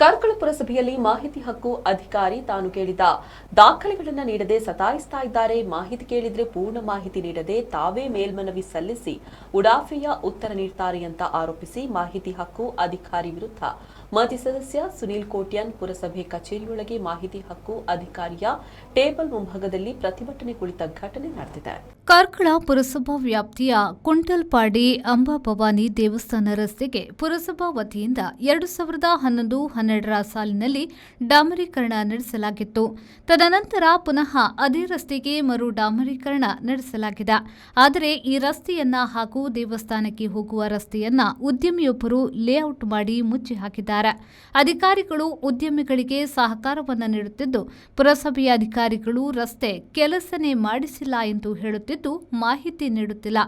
ಕಾರ್ಕಳ ಪುರಸಭೆಯಲ್ಲಿ ಮಾಹಿತಿ ಹಕ್ಕು ಅಧಿಕಾರಿ ತಾನು ಕೇಳಿದ ದಾಖಲೆಗಳನ್ನು ನೀಡದೆ ಸತಾಯಿಸ್ತಾ ಇದ್ದಾರೆ. ಮಾಹಿತಿ ಕೇಳಿದ್ರೆ ಪೂರ್ಣ ಮಾಹಿತಿ ನೀಡದೆ ತಾವೇ ಮೇಲ್ಮನವಿ ಸಲ್ಲಿಸಿ ಉಡಾಫೆಯ ಉತ್ತರ ನೀಡುತ್ತಾರೆ ಅಂತ ಆರೋಪಿಸಿ ಮಾಹಿತಿ ಹಕ್ಕು ಅಧಿಕಾರಿ ವಿರುದ್ಧ ಮಾಜಿ ಸದಸ್ಯ ಸುನೀಲ್ ಕೋಟ್ಯಾನ್ ಪುರಸಭೆ ಕಚೇರಿಯೊಳಗೆ ಮಾಹಿತಿ ಹಕ್ಕು ಅಧಿಕಾರಿಯ ಟೇಬಲ್ ಮುಂಭಾಗದಲ್ಲಿ ಪ್ರತಿಭಟನೆ ಕುಳಿತ ಘಟನೆ ನಡೆದಿದೆ. ಕಾರ್ಕಳ ಪುರಸಭಾ ವ್ಯಾಪ್ತಿಯ ಕುಂಟಲ್ಪಾಡಿ ಅಂಬಾಭವಾನಿ ದೇವಸ್ಥಾನ ರಸ್ತೆಗೆ ಪುರಸಭಾ ವತಿಯಿಂದ 2011-12ರ ಸಾಲಿನಲ್ಲಿ ಡಾಮರೀಕರಣ ನಡೆಸಲಾಗಿತ್ತು. ತದನಂತರ ಪುನಃ ಅದೇ ರಸ್ತೆಗೆ ಮರು ಡಾಮರೀಕರಣ ನಡೆಸಲಾಗಿದೆ. ಆದರೆ ಈ ರಸ್ತೆಯನ್ನ ಹಾಗೂ ದೇವಸ್ಥಾನಕ್ಕೆ ಹೋಗುವ ರಸ್ತೆಯನ್ನ ಉದ್ಯಮಿಯೊಬ್ಬರು ಲೇಔಟ್ ಮಾಡಿ ಮುಚ್ಚಿ ಹಾಕಿದ್ದಾರೆ. ಅಧಿಕಾರಿಗಳು ಉದ್ಯಮಿಗಳಿಗೆ ಸಹಕಾರವನ್ನು ನೀಡುತ್ತಿದ್ದು, ಪುರಸಭೆಯ ಅಧಿಕಾರಿಗಳು ರಸ್ತೆ ಕೆಲಸನೇ ಮಾಡಿಸಿಲ್ಲ ಎಂದು ಹೇಳುತ್ತಿದ್ದು ಮಾಹಿತಿ ನೀಡುತ್ತಿಲ್ಲ.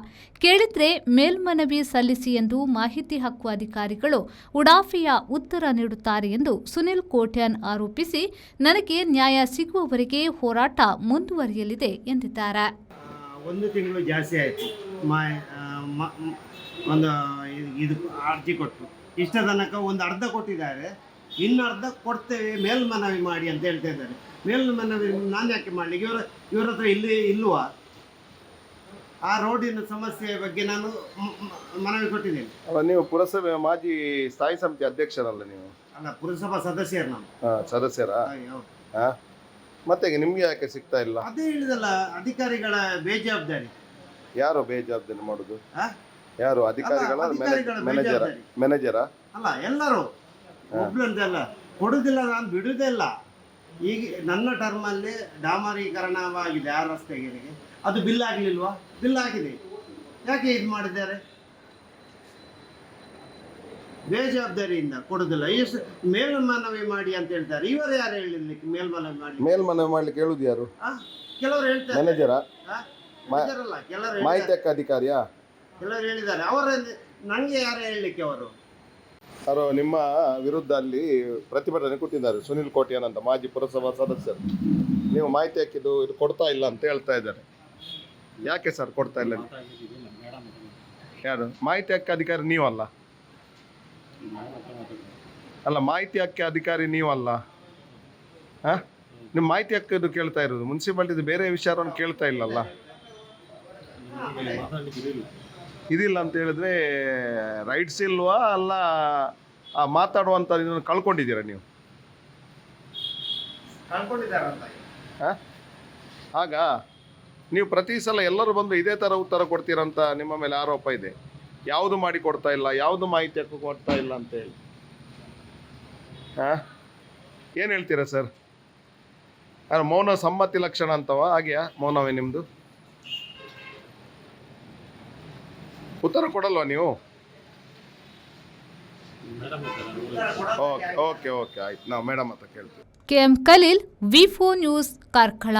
ಕೇಳಿದ್ರೆ ಮೇಲ್ಮನವಿ ಸಲ್ಲಿಸಿ ಎಂದು ಮಾಹಿತಿ ಹಕ್ಕು ಅಧಿಕಾರಿಗಳು ಉಡಾಫೆಯ ಉತ್ತರ ನೀಡುತ್ತಾರೆ ಎಂದು ಸುನಿಲ್ ಕೋಟ್ಯಾನ್ ಆರೋಪಿಸಿ, ನನಗೆ ನ್ಯಾಯ ಸಿಗುವವರೆಗೆ ಹೋರಾಟ ಮುಂದುವರಿಯಲಿದೆ ಎಂದಿದ್ದಾರೆ. ಒಂದು ತಿಂಗಳು ಜಾಸ್ತಿ ಆಯಿತು. ಒಂದು ಇದು ಅರ್ಜಿ ಕೊಟ್ಟು ಇಷ್ಟ ತನಕ ಒಂದು ಅರ್ಧ ಕೊಟ್ಟಿದ್ದಾರೆ, ಇನ್ನು ಅರ್ಧ ಕೊಡ್ತೇವೆ ಮೇಲ್ಮನವಿ ಮಾಡಿ ಅಂತ ಹೇಳ್ತಾ ಇದ್ದಾರೆ. ಮೇಲ್ಮನವಿ ನಾನು ಯಾಕೆ ಮಾಡಲಿಕ್ಕೆ? ಇವರ ಹತ್ರ ಇಲ್ಲವಾ? ಆ ರೋಡಿನ ಸಮಸ್ಯೆ ಬಗ್ಗೆ ನಾನು ಮನವಿ ಕೊಟ್ಟಿದ್ದೇನೆ. ಅಲ್ಲ, ನೀವು ಪುರಸಭೆ ಮಾಜಿ ಸ್ಥಾಯಿ ಸಮಿತಿ ಅಧ್ಯಕ್ಷರಲ್ಲ ನೀವು? ಅಲ್ಲ, ಪುರಸಭಾ ಸದಸ್ಯರು ನಾವು. ಸದಸ್ಯರಾ? ಮತ್ತೆ ನಿಮ್ಗೆ ಯಾಕೆ ಸಿಗ್ತಾ ಇಲ್ಲ? ಅದೇ ಹೇಳಿದಲ್ಲ, ಅಧಿಕಾರಿಗಳ ಬೇಜವಾಬ್ದಾರಿ. ಯಾರು ಬೇಜವಾಬ್ದಾರಿ ಮಾಡುದು? ಯಾರು ಅಧಿಕಾರಿಗಳ? ಮ್ಯಾನೇಜರಾ? ಅಲ್ಲ, ಎಲ್ಲರೂ ಒಬ್ಳಂತೆಲ್ಲ ಕೊಡುದಿಲ್ಲ, ನಾನು ಬಿಡುವುದೇ ಇಲ್ಲ. ಈಗ ನನ್ನ ಟರ್ಮಲ್ಲಿ ಡಾಮರೀಕರಣವಾಗಿದೆ ಆ ರಸ್ತೆಗೆ, ಅದು ಬಿಲ್ ಆಗಲಿಲ್ವಾ? ಬಿಲ್ ಆಗಿದೆ, ಯಾಕೆ ಇದು ಮಾಡಿದ್ದಾರೆ? ಬೇಜವಾಬ್ದಾರಿಯಿಂದ ಕೊಡುದಿಲ್ಲ. ಮೇಲ್ಮನವಿ ಮಾಡಿ ಅಂತ ಹೇಳ್ತಾರೆ. ಇವರು ಯಾರು ಹೇಳಲಿಕ್ಕೆ ಮೇಲ್ಮನವಿ ಮಾಡಿ? ಮೇಲ್ಮನವಿ ಮಾಡ್ಲಿಕ್ಕೆ ಹೇಳುದು ಯಾರು? ಕೆಲವರು ಹೇಳ್ತಾರೆ. ಮ್ಯಾನೇಜರಾ? ಅಲ್ಲ, ಕೆಲವರು ಮಾಹಿತಿ ಹಕ್ಕು ಅಧಿಕಾರಿಯಾ? ಕೆಲವರು ಹೇಳಿದ್ದಾರೆ. ಅವರ ನನಗೆ ಯಾರು ಹೇಳಲಿಕ್ಕೆ? ಅವರು ನಿಮ್ಮ ವಿರುದ್ಧ ಅಲ್ಲಿ ಪ್ರತಿಭಟನೆ ಕೊಟ್ಟಿದ್ದಾರೆ. ಸುನಿಲ್ ಕೋಟ್ಯಾನ್ ಅಂತ ಮಾಜಿ ಪುರಸಭಾ ಸದಸ್ಯರು. ನೀವು ಮಾಹಿತಿ ಹಾಕಿದ್ದು ಇದು ಕೊಡ್ತಾ ಇಲ್ಲ ಅಂತ ಹೇಳ್ತಾ ಇದ್ದಾರೆ. ಯಾಕೆ ಸರ್ ಕೊಡ್ತಾ ಇಲ್ಲ? ಯಾರು ಮಾಹಿತಿ ಹಕ್ಕು ಅಧಿಕಾರಿ? ನೀವಲ್ಲ ಅಲ್ಲ, ಮಾಹಿತಿ ಹಕ್ಕು ಅಧಿಕಾರಿ ನೀವಲ್ಲ. ನಿಮ್ಮ ಮಾಹಿತಿ ಹಕ್ಕು ಕೇಳ್ತಾ ಇರೋದು, ಮುನ್ಸಿಪಾಲಿಟಿದು ಬೇರೆ ವಿಚಾರವನ್ನು ಕೇಳ್ತಾ ಇಲ್ಲಲ್ಲ. ಇದಿಲ್ಲ ಅಂತ ಹೇಳಿದ್ರೆ ರೈಟ್ಸ್ ಇಲ್ವಾ? ಅಲ್ಲ, ಮಾತಾಡುವಂಥ ಇದನ್ನು ಕಳ್ಕೊಂಡಿದ್ದೀರಾ ನೀವು? ಆಗ ನೀವು ಪ್ರತಿ ಸಲ ಎಲ್ಲರೂ ಬಂದು ಇದೇ ಥರ ಉತ್ತರ ಕೊಡ್ತೀರಂತ ನಿಮ್ಮ ಮೇಲೆ ಆರೋಪ ಇದೆ. ಯಾವುದು ಮಾಡಿ ಕೊಡ್ತಾ ಇಲ್ಲ, ಯಾವುದು ಮಾಹಿತಿ ಹಕ್ಕು ಕೊಡ್ತಾ ಇಲ್ಲ ಅಂತ ಹೇಳಿ. ಏನು ಹೇಳ್ತೀರಾ ಸರ್? ಮೌನ ಸಮ್ಮತಿ ಲಕ್ಷಣ ಅಂತವ? ಹಾಗೆಯಾ? ಮೌನವೇ ನಿಮ್ಮದು? ಉತ್ತರ ಕೊಡಲ್ವಾ ನೀವು? ಓಕೆ ಆಯ್ತು, ನಾವು ಮೇಡಮ್ ಅಂತ ಕೇಳ್ತೀವಿ. ಕೆಎಂ ಖಲೀಲ್, ವಿ4 ನ್ಯೂಸ್, ಕಾರ್ಕಳ.